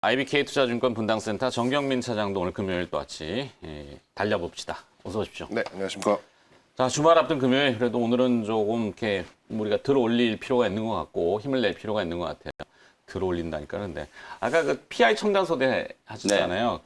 IBK 투자증권 분당센터 정경민 차장도 오늘 금요일 또 같이 달려봅시다. 어서 오십시오. 네, 안녕하십니까. 자, 주말 앞둔 금요일, 그래도 오늘은 조금 이렇게 우리가 들어올릴 필요가 있는 것 같고 힘을 낼 필요가 있는 것 같아요. 들어올린다니까. 그런데 아까 그 PI 첨단소대 하셨잖아요.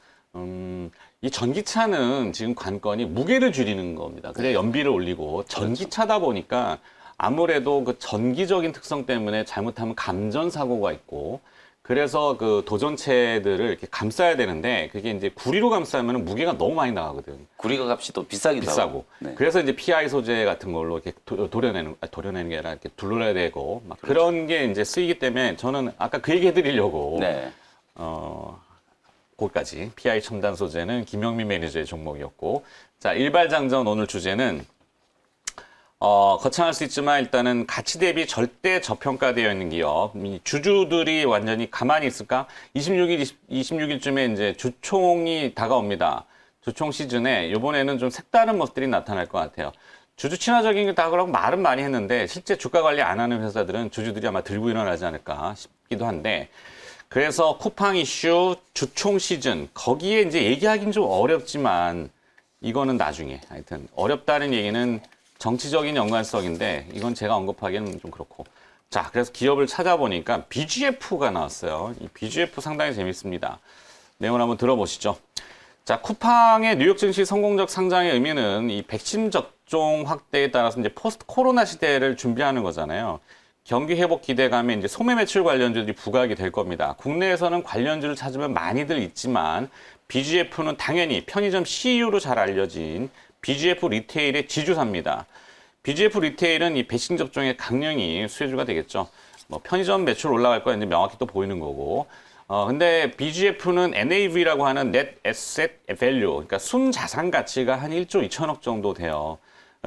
이 전기차는 지금 관건이 무게를 줄이는 겁니다. 그래 연비를 올리고 전기차다 보니까 아무래도 그 전기적인 특성 때문에 잘못하면 감전 사고가 있고 그래서 그 도전체들을 이렇게 감싸야 되는데 그게 이제 구리로 감싸면 무게가 너무 많이 나가거든. 구리가 값이 또 비싸기도 비싸고. 하고. 네. 그래서 이제 PI 소재 같은 걸로 이렇게 도려내는 게 아니라 이렇게 둘러야 되고 막 그런 게 이제 쓰이기 때문에 저는 아까 그 얘기 해드리려고 네. 거기까지 PI 첨단 소재는 김영민 매니저의 종목이었고 자 일발장전 오늘 주제는 거창할 수 있지만 일단은 가치 대비 절대 저평가되어 있는 기업. 이 주주들이 완전히 가만히 있을까? 26일쯤에 이제 주총이 다가옵니다. 주총 시즌에 이번에는 좀 색다른 모습들이 나타날 것 같아요. 주주 친화적인 게 다그라고 말은 많이 했는데 실제 주가 관리 안 하는 회사들은 주주들이 아마 들고 일어나지 않을까 싶기도 한데 그래서 쿠팡 이슈 주총 시즌 거기에 이제 얘기하기는 좀 어렵지만 이거는 나중에 하여튼 어렵다는 얘기는 정치적인 연관성인데 이건 제가 언급하기는 좀 그렇고 자 그래서 기업을 찾아보니까 BGF가 나왔어요. 이 BGF 상당히 재밌습니다. 내용을 한번 들어보시죠. 자 쿠팡의 뉴욕 증시 성공적 상장의 의미는 이 백신 접종 확대에 따라서 이제 포스트 코로나 시대를 준비하는 거잖아요. 경기 회복 기대감에 이제 소매 매출 관련주들이 부각이 될 겁니다. 국내에서는 관련주를 찾으면 많이들 있지만 BGF는 당연히 편의점 CEO로 잘 알려진 BGF 리테일의 지주사입니다. BGF 리테일은 이 백신 접종의 강령이 수혜주가 되겠죠. 뭐 편의점 매출 올라갈 거 이제 명확히 또 보이는 거고. 근데 BGF는 NAV라고 하는 Net Asset Value, 그러니까 순자산 가치가 한 1조 2천억 정도 돼요.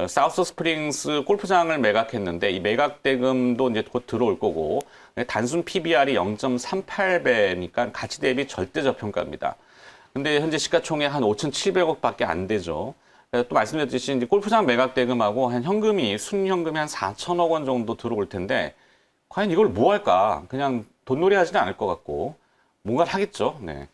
사우스 스프링스 골프장을 매각했는데 이 매각 대금도 이제 곧 들어올 거고 단순 PBR이 0.38배니까 가치 대비 절대 저평가입니다. 근데 현재 시가총액 한 5,700억밖에 안 되죠. 또 말씀드렸듯이 이제 골프장 매각 대금하고 한 순현금이 한 4천억 원 정도 들어올 텐데 과연 이걸 뭐 할까? 그냥 돈놀이 하지는 않을 것 같고 뭔가를 하겠죠. 네.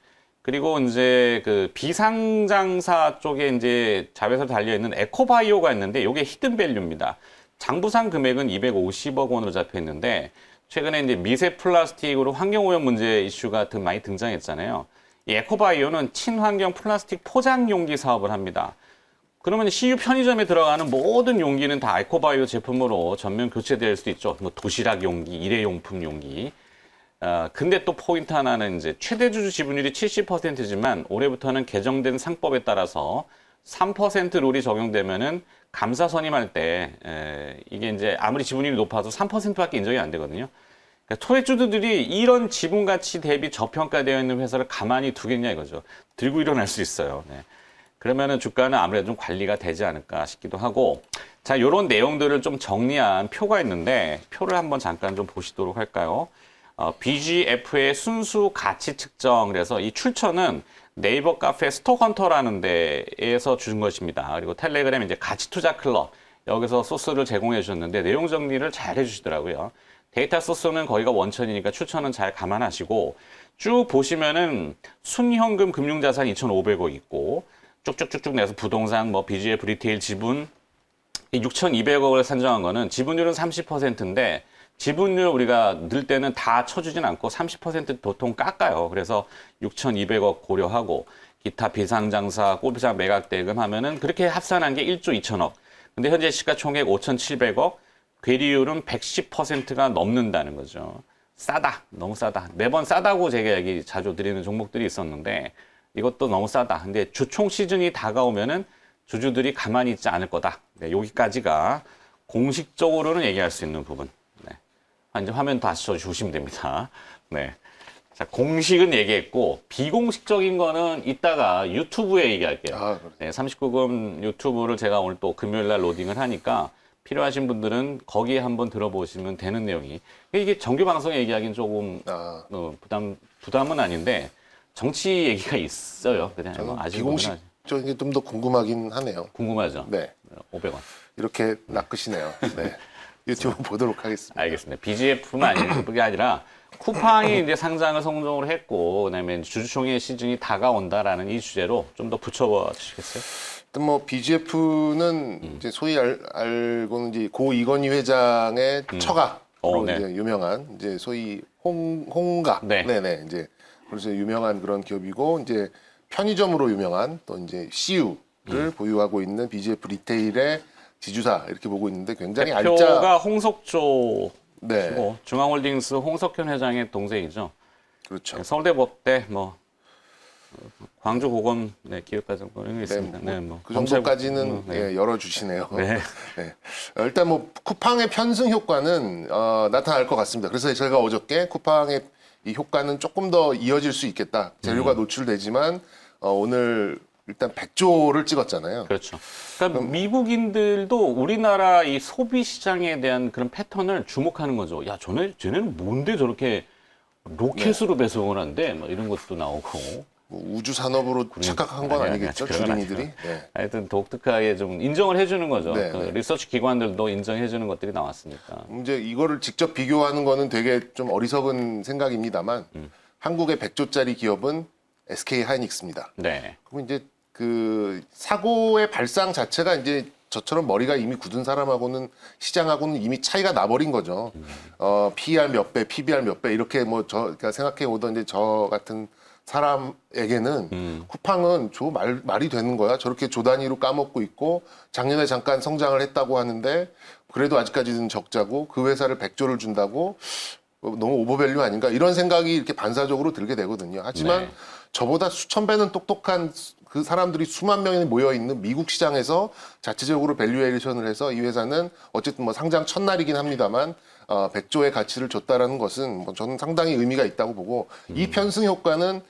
그리고 이제 그 비상장사 쪽에 이제 자회사로 달려 있는 에코바이오가 있는데 이게 히든밸류입니다. 장부상 금액은 250억 원으로 잡혀 있는데 최근에 이제 미세 플라스틱으로 환경오염 문제 이슈가 많이 등장했잖아요. 이 에코바이오는 친환경 플라스틱 포장 용기 사업을 합니다. 그러면 CU 편의점에 들어가는 모든 용기는 다 에코바이오 제품으로 전면 교체될 수도 있죠. 뭐 도시락 용기, 일회용품 용기. 근데 또 포인트 하나는 이제 최대 주주 지분율이 70%지만 올해부터는 개정된 상법에 따라서 3% 룰이 적용되면은 감사 선임할 때 이게 이제 아무리 지분율이 높아도 3%밖에 인정이 안 되거든요. 그러니까 토대주주들이 이런 지분 가치 대비 저평가되어 있는 회사를 가만히 두겠냐 이거죠. 들고 일어날 수 있어요. 네. 그러면은 주가는 아무래도 좀 관리가 되지 않을까 싶기도 하고 자 이런 내용들을 좀 정리한 표가 있는데 표를 한번 잠깐 좀 보시도록 할까요? BGF의 순수 가치 측정 그래서 이 출처는 네이버 카페 스톡헌터라는 데에서 준 것입니다. 그리고 텔레그램 이제 가치 투자 클럽 여기서 소스를 제공해 주셨는데 내용 정리를 잘 해주시더라고요. 데이터 소스는 거기가 원천이니까 출처는 잘 감안하시고 쭉 보시면은 순현금 금융자산 2,500억 있고 쭉쭉쭉쭉 내서 부동산, 뭐 BGF 리테일 지분 6,200억을 산정한 거는 지분율은 30%인데 지분율 우리가 늘 때는 다 쳐주진 않고 30% 보통 깎아요. 그래서 6,200억 고려하고 기타 비상장사, 골프장 매각 대금 하면은 그렇게 합산한 게 1조 2천억. 근데 현재 시가총액 5,700억, 괴리율은 110%가 넘는다는 거죠. 싸다, 너무 싸다. 매번 싸다고 제가 얘기 자주 드리는 종목들이 있었는데 이것도 너무 싸다. 근데 주총 시즌이 다가오면은 주주들이 가만히 있지 않을 거다. 네, 여기까지가 공식적으로는 얘기할 수 있는 부분. 네. 이제 화면 다시 주시면 됩니다. 네. 자, 공식은 얘기했고, 비공식적인 거는 이따가 유튜브에 얘기할게요. 네, 39금 유튜브를 제가 오늘 또 금요일 날 로딩을 하니까 필요하신 분들은 거기에 한번 들어보시면 되는 내용이. 이게 정규 방송에 얘기하기는 조금 부담은 아닌데, 정치 얘기가 있어요. 그냥 아직 비공식적인 게 좀 더 궁금하긴 하네요. 궁금하죠? 네. 500원. 이렇게 낚으시네요. 네. 유튜브 보도록 하겠습니다. 알겠습니다. BGF만 아니고 그게 아니라 쿠팡이 이제 상장을 성공적으로 했고, 그다음에 주주총회 시즌이 다가온다라는 이 주제로 좀 더 붙여봐 주시겠어요? 일단 뭐 BGF는 이제 소위 알고는 이제 고 이건희 회장의 처가로 네. 이제 유명한 이제 소위 홍가 네. 네네 이제 그래서 유명한 그런 기업이고 이제 편의점으로 유명한 또 이제 CU를 보유하고 있는 BGF 리테일의 지주사 이렇게 보고 있는데 굉장히 알짜 대표가 홍석조 네 시고 중앙홀딩스 홍석현 회장의 동생이죠. 그렇죠. 서울대법대 뭐 광주 고검 네, 기획과정고 이런 게 네, 있습니다. 뭐, 네, 뭐 그 정도까지는 네. 예, 열어주시네요. 네. 네. 일단 뭐 쿠팡의 편승 효과는 나타날 것 같습니다. 그래서 제가 어저께 쿠팡의 이 효과는 조금 더 이어질 수 있겠다. 재료가 노출되지만 오늘 일단 100조를 찍었잖아요. 그렇죠. 그러니까 미국인들도 우리나라 이 소비 시장에 대한 그런 패턴을 주목하는 거죠. 야, 쟤네는 뭔데 저렇게 로켓으로 배송을 한대? 뭐 이런 것도 나오고. 뭐 우주 산업으로 착각한 건 아니겠죠, 그건 주린이들이. 아니죠. 네. 하여튼 독특하게 좀 인정을 해주는 거죠. 네, 그 네. 리서치 기관들도 인정해주는 것들이 나왔으니까. 이제 이거를 직접 비교하는 거는 되게 좀 어리석은 생각입니다만 한국의 100조짜리 기업은 SK 하이닉스입니다. 네. 그럼 이제 그 사고의 발상 자체가 이제 저처럼 머리가 이미 굳은 사람하고는 시장하고는 이미 차이가 나버린 거죠. PER 몇 배, PBR 몇 배 이렇게 뭐 그러니까 생각해 오던 이제 저 같은 사람에게는 쿠팡은 말이 되는 거야. 저렇게 조 단위로 까먹고 있고 작년에 잠깐 성장을 했다고 하는데 그래도 아직까지는 적자고 그 회사를 100조를 준다고 너무 오버밸류 아닌가 이런 생각이 이렇게 반사적으로 들게 되거든요. 하지만 네. 저보다 수천 배는 똑똑한 그 사람들이 수만 명이 모여 있는 미국 시장에서 자체적으로 밸류에이션을 해서 이 회사는 어쨌든 뭐 상장 첫날이긴 합니다만 100조의 가치를 줬다라는 것은 뭐 저는 상당히 의미가 있다고 보고 이 편승 효과는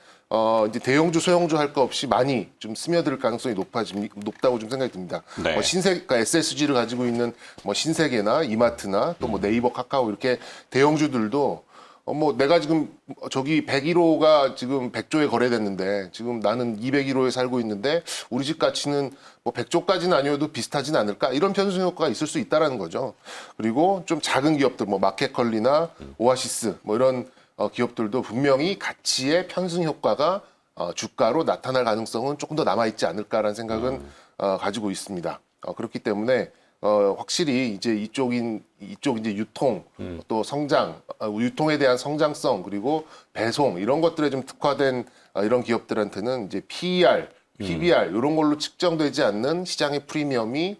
이제 대형주, 소형주 할 거 없이 많이 좀 스며들 가능성이 높다고 좀 생각이 듭니다. 네. 그러니까 SSG를 가지고 있는 뭐 신세계나 이마트나 또 뭐 네이버, 카카오 이렇게 대형주들도 뭐 내가 지금 저기 101호가 지금 100조에 거래됐는데 지금 나는 201호에 살고 있는데 우리 집 가치는 뭐 100조까지는 아니어도 비슷하진 않을까 이런 편승 효과가 있을 수 있다라는 거죠. 그리고 좀 작은 기업들 뭐 마켓컬리나 오아시스 뭐 이런 기업들도 분명히 가치의 편승 효과가 주가로 나타날 가능성은 조금 더 남아 있지 않을까라는 생각은 가지고 있습니다. 그렇기 때문에 확실히 이제 이쪽 이제 유통 또 성장 유통에 대한 성장성 그리고 배송 이런 것들에 좀 특화된 이런 기업들한테는 이제 PER, PBR 이런 걸로 측정되지 않는 시장의 프리미엄이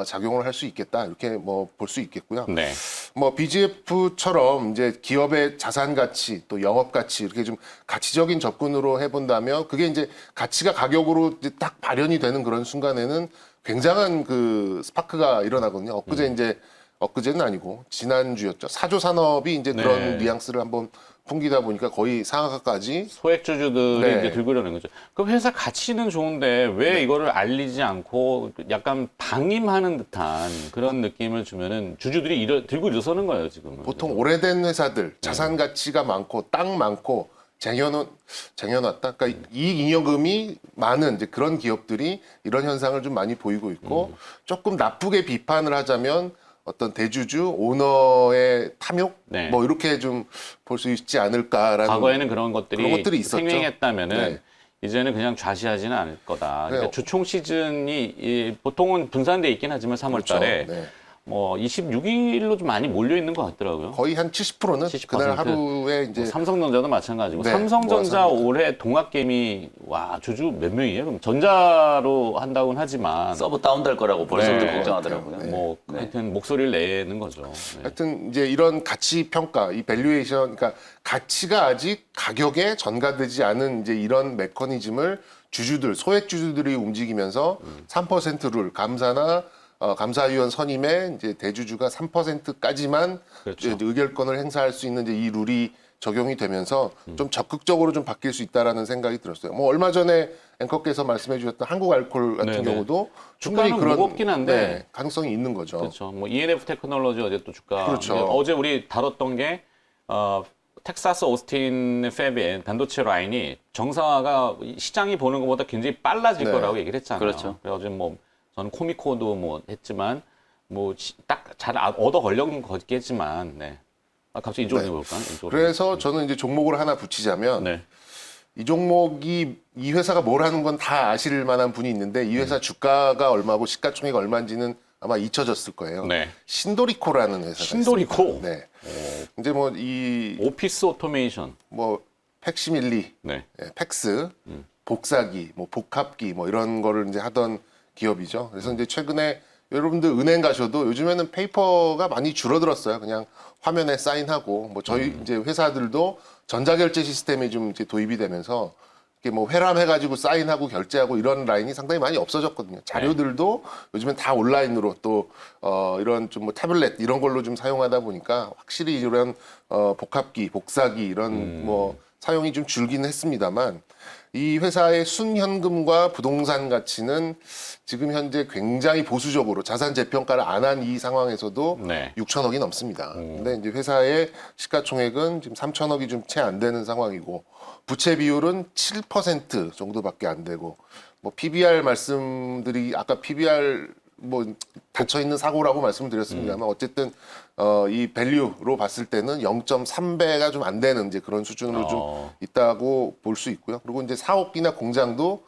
작용을 할 수 있겠다 이렇게 뭐 볼 수 있겠고요. 네. 뭐 BGF처럼 이제 기업의 자산 가치 또 영업 가치 이렇게 좀 가치적인 접근으로 해본다면 그게 이제 가치가 가격으로 이제 딱 발현이 되는 그런 순간에는 굉장한 그 스파크가 일어나거든요. 엊그제는 아니고 지난주였죠. 사조 산업이 이제 그런 네. 뉘앙스를 한번 풍기다 보니까 거의 상하가까지 소액주주들이 네. 이제 들고 이러는 거죠. 그 회사 가치는 좋은데 왜 이거를 알리지 않고 약간 방임하는 듯한 그런 느낌을 주면은 주주들이 들고 일어서는 거예요, 지금은. 보통 오래된 회사들 자산 가치가 많고 땅 많고 쟁여놨다. 그러니까 이익 잉여금이 많은 이제 그런 기업들이 이런 현상을 좀 많이 보이고 있고 조금 나쁘게 비판을 하자면 어떤 대주주 오너의 탐욕 네. 뭐 이렇게 좀 볼 수 있지 않을까라는 과거에는 그런 것들이 있었죠. 생행했다면은 네. 이제는 그냥 좌시하지는 않을 거다. 그러니까 네. 주총 시즌이 보통은 분산돼 있긴 하지만 3월 달에 네. 뭐 26일로 좀 많이 몰려 있는 것 같더라고요. 거의 한 70%는 70%. 그날 하루에 이제 뭐 삼성전자도 마찬가지고 네, 삼성전자 뭐 올해 동학개미 와 주주 몇 명이에요? 그럼 전자로 한다고는 하지만 서브 다운될 거라고 벌써부터 네. 걱정하더라고요. 뭐 하여튼 목소리를 내는 거죠. 네. 하여튼 이제 이런 가치 평가, 이 밸류에이션, 그러니까 가치가 아직 가격에 전가되지 않은 이제 이런 메커니즘을 주주들, 소액 주주들이 움직이면서 3% 룰, 감사위원 선임에 이제 대주주가 3%까지만 그렇죠. 의결권을 행사할 수 있는 이제 이 룰이 적용이 되면서 좀 적극적으로 좀 바뀔 수 있다라는 생각이 들었어요. 뭐 얼마 전에 앵커께서 말씀해 주셨던 한국 알콜 같은 네네. 경우도 충분히 주가는 그런 무겁긴 한데 가능성이 있는 거죠. 그렇죠. 뭐 ENF 테크놀로지 어제 또 주가 그렇죠. 어제 우리 다뤘던 게 텍사스 오스틴 팹의 반도체 라인이 정상화가 시장이 보는 것보다 굉장히 빨라질 네. 거라고 얘기를 했잖아요. 그렇죠. 그래서 어제 뭐 저는 코미코도 뭐 했지만 뭐 딱 잘 얻어 걸려는 거겠지만 네. 갑자기 이쪽으로 네. 해볼까요? 이쪽으로. 그래서 저는 이제 종목을 하나 붙이자면 네. 이 종목이 이 회사가 뭘 하는 건 다 아실 만한 분이 있는데 이 회사 주가가 얼마고 시가총액이 얼마인지는 아마 잊혀졌을 거예요. 네. 신도리코라는 회사가 신도리코? 있습니다. 네. 이제 뭐 이 오피스 오토메이션. 뭐 팩시밀리, 네. 팩스, 복사기, 뭐 복합기 뭐 이런 거를 이제 하던 기업이죠. 그래서 이제 최근에 여러분들 은행 가셔도 요즘에는 페이퍼가 많이 줄어들었어요. 그냥 화면에 사인하고 뭐 저희 이제 회사들도 전자결제 시스템이 좀 이제 도입이 되면서 이렇게 뭐 회람해가지고 사인하고 결제하고 이런 라인이 상당히 많이 없어졌거든요. 자료들도 요즘엔 다 온라인으로 또 이런 좀 뭐 태블릿 이런 걸로 좀 사용하다 보니까 확실히 이런 복합기, 복사기 이런 뭐 사용이 좀 줄긴 했습니다만 이 회사의 순현금과 부동산 가치는 지금 현재 굉장히 보수적으로 자산 재평가를 안 한 이 상황에서도 네. 6천억이 넘습니다. 근데 이제 회사의 시가총액은 지금 3천억이 좀 채 안 되는 상황이고 부채 비율은 7% 정도밖에 안 되고 뭐 PBR 말씀들이 아까 PBR 뭐 닫혀 있는 사고라고 말씀드렸습니다만 어쨌든 이 밸류로 봤을 때는 0.3배가 좀 안 되는 이제 그런 수준으로 좀 있다고 볼 수 있고요. 그리고 이제 사옥이나 공장도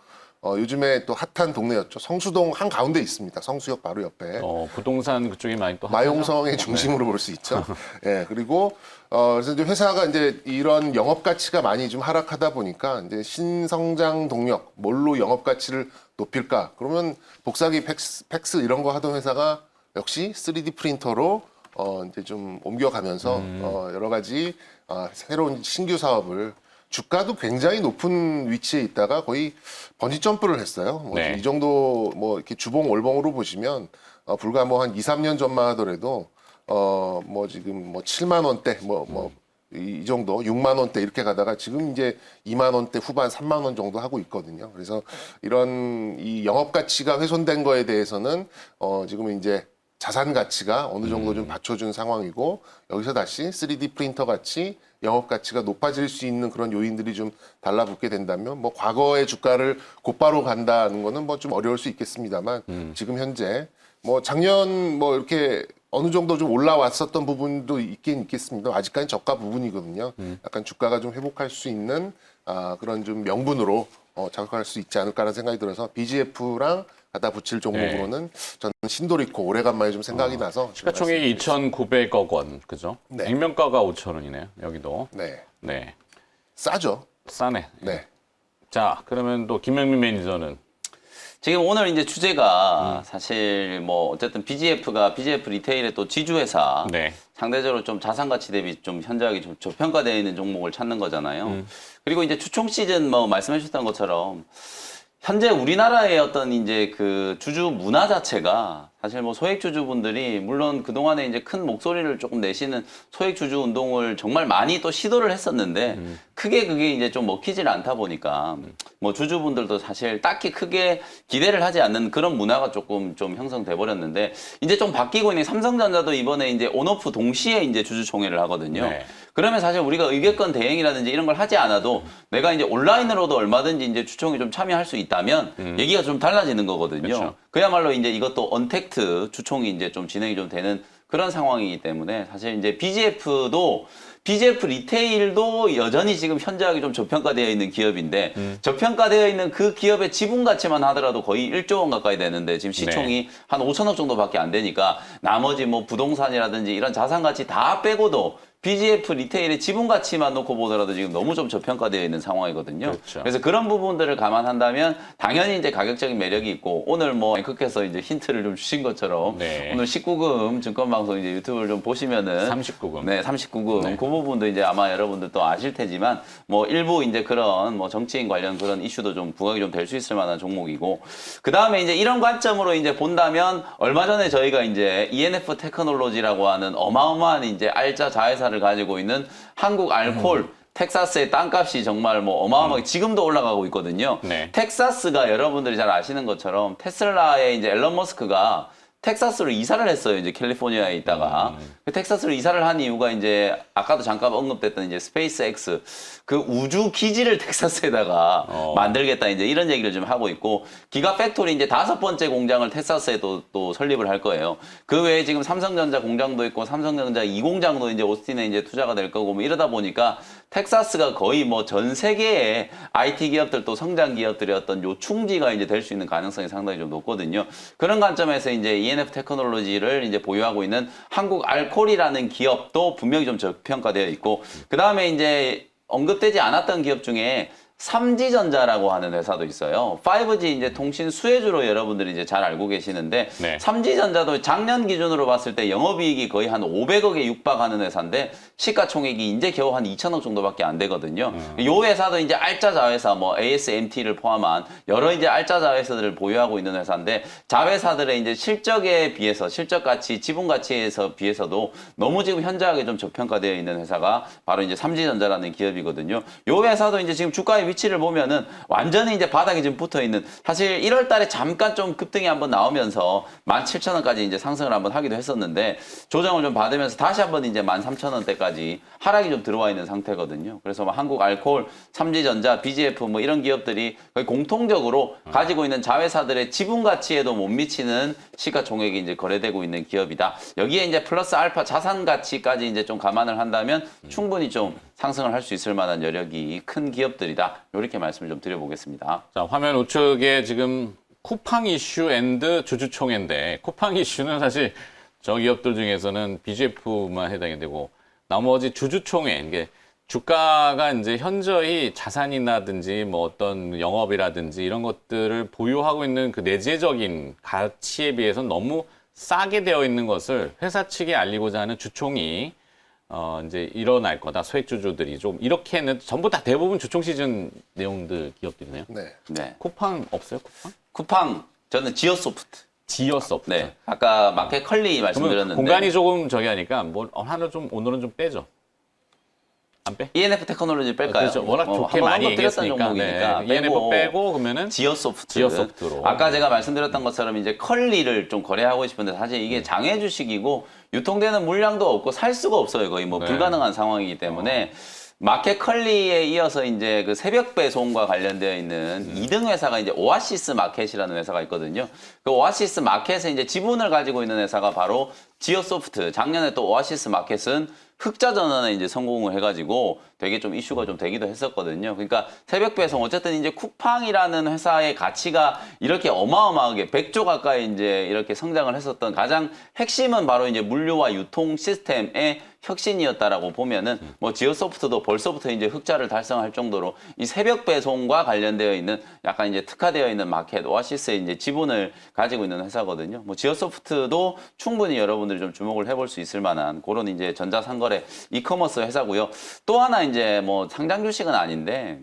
요즘에 또 핫한 동네였죠. 성수동 한 가운데 있습니다. 성수역 바로 옆에. 부동산 그쪽이 많이 또 마용성의 중심으로 볼 수 있죠. 예, 그리고 그래서 이제 회사가 이제 이런 영업 가치가 많이 좀 하락하다 보니까 이제 신성장 동력, 뭘로 영업 가치를 높일까? 그러면 복사기 팩스 이런 거 하던 회사가 역시 3D 프린터로 이제 좀 옮겨가면서 여러 가지 새로운 신규 사업을 주가도 굉장히 높은 위치에 있다가 거의 번지 점프를 했어요. 뭐 네. 이 정도 뭐 이렇게 주봉 월봉으로 보시면 불과 뭐 한 2, 3년 전만 하더라도 뭐 지금 뭐 7만 원대 이 정도 6만 원대 이렇게 가다가 지금 이제 2만 원대 후반 3만 원 정도 하고 있거든요. 그래서 이런 이 영업 가치가 훼손된 거에 대해서는 지금 이제 자산 가치가 어느 정도 좀 받쳐준 상황이고 여기서 다시 3D 프린터 같이 영업 가치가 높아질 수 있는 그런 요인들이 좀 달라붙게 된다면 뭐 과거의 주가를 곧바로 간다는 거는 뭐 좀 어려울 수 있겠습니다만 지금 현재 뭐 작년 뭐 이렇게 어느 정도 좀 올라왔었던 부분도 있긴 있겠습니다. 아직까지 저가 부분이거든요. 약간 주가가 좀 회복할 수 있는 그런 좀 명분으로 작용할 수 있지 않을까라는 생각이 들어서 BGF랑 갖다 붙일 종목으로는 저는 신도리코 오래간만에 좀 생각이 나서 시가총액이 2,900억 원, 그죠? 네. 액면가가 5,000원이네요. 여기도. 네, 네. 싸죠. 싸네. 네. 자, 그러면 또 김영민 매니저는 지금 오늘 이제 주제가 사실 뭐 어쨌든 BGF 리테일의 또 지주회사 네. 상대적으로 좀 자산 가치 대비 좀 현저하게 좀 저평가되어 있는 종목을 찾는 거잖아요. 그리고 이제 추총 시즌 뭐 말씀해 주셨던 것처럼 현재 우리나라의 어떤 이제 그 주주 문화 자체가 사실 뭐 소액 주주분들이 물론 그동안에 이제 큰 목소리를 조금 내시는 소액 주주 운동을 정말 많이 또 시도를 했었는데 크게 그게 이제 좀 먹히질 않다 보니까 뭐 주주분들도 사실 딱히 크게 기대를 하지 않는 그런 문화가 조금 좀 형성돼 버렸는데 이제 좀 바뀌고 있는 삼성전자도 이번에 이제 온오프 동시에 이제 주주총회를 하거든요. 네. 그러면 사실 우리가 의결권 대행이라든지 이런 걸 하지 않아도 내가 이제 온라인으로도 얼마든지 이제 주총에 좀 참여할 수 있다면 얘기가 좀 달라지는 거거든요. 그렇죠. 그야말로 이제 이것도 언택트 주총이 이제 좀 진행이 좀 되는 그런 상황이기 때문에 사실 이제 BGF 리테일도 여전히 지금 현저하게 좀 저평가되어 있는 기업인데 저평가되어 있는 그 기업의 지분 가치만 하더라도 거의 1조 원 가까이 되는데 지금 시총이 한 5천억 정도밖에 안 되니까 나머지 뭐 부동산이라든지 이런 자산 가치 다 빼고도 BGF 리테일의 지분 가치만 놓고 보더라도 지금 너무 좀 저평가되어 있는 상황이거든요. 그렇죠. 그래서 그런 부분들을 감안한다면 당연히 이제 가격적인 매력이 있고 오늘 뭐 앵커께서 이제 힌트를 좀 주신 것처럼 네. 오늘 19금 증권방송 이제 유튜브를 좀 보시면은 39금. 네, 39금. 그 부분도 이제 아마 여러분들 또 아실 테지만 뭐 일부 이제 그런 뭐 정치인 관련 그런 이슈도 좀 부각이 좀 될 수 있을 만한 종목이고 그 다음에 이제 이런 관점으로 이제 본다면 얼마 전에 저희가 이제 ENF 테크놀로지라고 하는 어마어마한 이제 알짜 자회사를 가지고 있는 한국 알콜 텍사스의 땅값이 정말 뭐 어마어마하게 지금도 올라가고 있거든요. 네. 텍사스가 여러분들이 잘 아시는 것처럼 테슬라의 이제 앨런 머스크가 텍사스로 이사를 했어요. 이제 캘리포니아에 있다가. 그 텍사스로 이사를 한 이유가 이제 아까도 잠깐 언급됐던 이제 스페이스 X 그 우주 기지를 텍사스에다가 만들겠다 이제 이런 얘기를 좀 하고 있고 기가 팩토리 이제 5번째 공장을 텍사스에 또 설립을 할 거예요. 그 외에 지금 삼성전자 공장도 있고 삼성전자 2공장도 이제 오스틴에 이제 투자가 될 거고 뭐 이러다 보니까 텍사스가 거의 뭐 전 세계의 IT 기업들 또 성장 기업들의 어떤 요충지가 이제 될 수 있는 가능성이 상당히 좀 높거든요. 그런 관점에서 이제 ENF 테크놀로지를 이제 보유하고 있는 한국 알콜이라는 기업도 분명히 좀 저평가되어 있고 그 다음에 이제 언급되지 않았던 기업 중에 삼지전자라고 하는 회사도 있어요. 5G 이제 통신 수혜주로 여러분들이 이제 잘 알고 계시는데 네. 삼지전자도 작년 기준으로 봤을 때 영업이익이 거의 한 500억에 육박하는 회사인데 시가총액이 이제 겨우 한 2천억 정도밖에 안 되거든요. 이 회사도 이제 알짜 자회사 뭐 ASMT를 포함한 여러 이제 알짜 자회사들을 보유하고 있는 회사인데 자회사들의 이제 실적에 비해서 실적 가치, 지분 가치에서 비해서도 너무 지금 현저하게 좀 저평가되어 있는 회사가 바로 이제 삼지전자라는 기업이거든요. 이 회사도 이제 지금 주가의 위치를 보면은 완전히 이제 바닥에 지금 붙어 있는 사실 1월 달에 잠깐 좀 급등이 한번 나오면서 17,000원까지 이제 상승을 한번 하기도 했었는데 조정을 좀 받으면서 다시 한번 이제 13,000원대까지 하락이 좀 들어와 있는 상태거든요. 그래서 뭐 한국 알코올, 삼지전자, BGF 뭐 이런 기업들이 거의 공통적으로 가지고 있는 자회사들의 지분 가치에도 못 미치는 시가총액이 이제 거래되고 있는 기업이다. 여기에 이제 플러스 알파 자산 가치까지 이제 좀 감안을 한다면 충분히 좀 상승을 할 수 있을 만한 여력이 큰 기업들이다. 이렇게 말씀을 좀 드려보겠습니다. 자, 화면 우측에 지금 쿠팡 이슈 앤드 주주총회인데 쿠팡 이슈는 사실 저 기업들 중에서는 BGF만 해당이 되고 나머지 주주총회 이게 주가가 이제 현저히 자산이라든지 뭐 어떤 영업이라든지 이런 것들을 보유하고 있는 그 내재적인 가치에 비해서 너무 싸게 되어 있는 것을 회사 측에 알리고자 하는 주총이 이제 일어날 거다. 소액주주들이 좀 이렇게는 전부 다 대부분 주총 시즌 내용들 기업들이네요. 네. 네. 쿠팡 없어요? 쿠팡? 쿠팡 저는 지어소프트. 지어소프트. 네. 아까 마켓 컬리 말씀드렸는데 공간이 조금 저기 하니까 뭐 하나 좀 오늘은 좀 빼죠. 안 빼? ENF 테크놀로지 뺄까요? 그렇죠. 워낙 좋게 한번 많이 언급드렸던 얘기했으니까. 종목이니까 네. ENF 빼고 그러면은 지어소프트. 지어소프트로. 아까 제가 말씀드렸던 것처럼 이제 컬리를 좀 거래하고 싶은데 사실 이게 장외 주식이고 유통되는 물량도 없고 살 수가 없어요. 거의 뭐 네. 불가능한 상황이기 때문에 마켓 컬리에 이어서 이제 그 새벽 배송과 관련되어 있는 2등 회사가 이제 오아시스 마켓이라는 회사가 있거든요. 그 오아시스 마켓에 이제 지분을 가지고 있는 회사가 바로 지어소프트. 작년에 또 오아시스 마켓은 흑자 전환에 이제 성공을 해가지고 되게 좀 이슈가 좀 되기도 했었거든요. 그러니까 새벽 배송 어쨌든 이제 쿠팡이라는 회사의 가치가 이렇게 어마어마하게 100조 가까이 이제 이렇게 성장을 했었던 가장 핵심은 바로 이제 물류와 유통 시스템의 혁신이었다라고 보면은 뭐 지오소프트도 벌써부터 이제 흑자를 달성할 정도로 이 새벽 배송과 관련되어 있는 약간 이제 특화되어 있는 마켓 오아시스의 이제 지분을 가지고 있는 회사거든요. 뭐 지오소프트도 충분히 여러분들이 좀 주목을 해볼 수 있을 만한 그런 이제 전자상거래 이커머스 회사고요. 또 하나 이제 뭐 상장 주식은 아닌데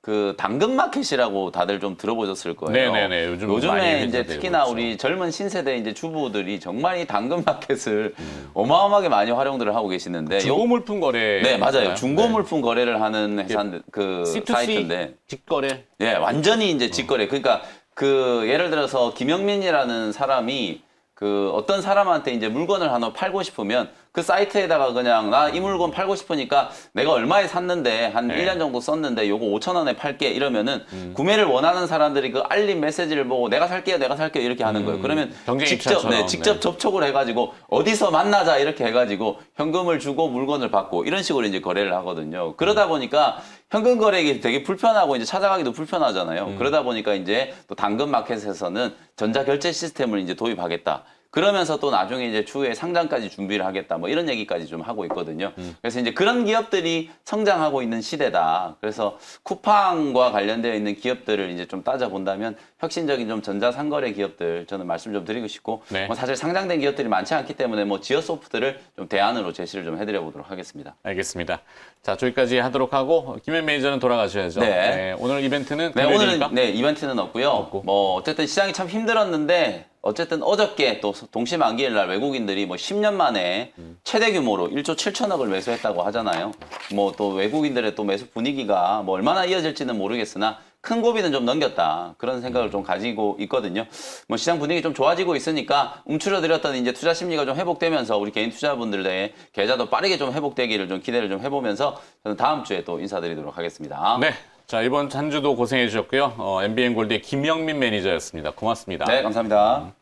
그 당근마켓이라고 다들 좀 들어보셨을 거예요. 네네네. 요즘에 요즘에 이제 회자되고 특히나 있죠. 우리 젊은 신세대 이제 주부들이 정말 이 당근마켓을 어마어마하게 많이 활용들을 하고 계시는데 중고 물품 거래. 네, 맞아요. 있잖아요. 중고 네. 물품 거래를 하는 회사인데 그 C2C 사이트인데 직거래. 예, 완전히 이제 직거래. 그러니까 그 예를 들어서 김영민이라는 사람이 그 어떤 사람한테 이제 물건을 하나 팔고 싶으면 그 사이트에다가 그냥 나 이 물건 팔고 싶으니까 내가 얼마에 샀는데 한 네. 1년 정도 썼는데 요거 5,000원에 팔게 이러면은 구매를 원하는 사람들이 그 알림 메시지를 보고 내가 살게요 이렇게 하는 거예요. 그러면 경쟁 직접 입찰처럼, 직접 네. 접촉을 해가지고 어디서 만나자 이렇게 해가지고 현금을 주고 물건을 받고 이런 식으로 이제 거래를 하거든요. 그러다 보니까 현금 거래가 되게 불편하고 이제 찾아가기도 불편하잖아요. 그러다 보니까 이제 또 당근마켓에서는 전자결제 시스템을 이제 도입하겠다. 그러면서 또 나중에 이제 추후에 상장까지 준비를 하겠다. 뭐 이런 얘기까지 좀 하고 있거든요. 그래서 이제 그런 기업들이 성장하고 있는 시대다. 그래서 쿠팡과 관련되어 있는 기업들을 이제 좀 따져본다면 혁신적인 좀 전자상거래 기업들 저는 말씀 좀 드리고 싶고 네. 뭐 사실 상장된 기업들이 많지 않기 때문에 뭐 지어소프트를 좀 대안으로 제시를 좀 해드려 보도록 하겠습니다. 알겠습니다. 자, 저기까지 하도록 하고 김현 매니저는 돌아가셔야죠. 네. 오늘 이벤트는 네, 금요일입니까? 오늘은 이벤트는 없고요. 뭐 어쨌든 시장이 참 힘들었는데 어쨌든 어저께 또 동시만기일 날 외국인들이 뭐 10년 만에 최대 규모로 1조 7천억을 매수했다고 하잖아요. 뭐 또 외국인들의 또 매수 분위기가 뭐 얼마나 이어질지는 모르겠으나 큰 고비는 좀 넘겼다. 그런 생각을 좀 가지고 있거든요. 뭐 시장 분위기 좀 좋아지고 있으니까 움츠러들었던 이제 투자 심리가 좀 회복되면서 우리 개인 투자분들의 계좌도 빠르게 좀 회복되기를 좀 기대를 좀 해보면서 저는 다음 주에 또 인사드리도록 하겠습니다. 네. 자, 이번 한 주도 고생해 주셨고요. MBN 골드의 김영민 매니저였습니다. 고맙습니다. 네, 감사합니다.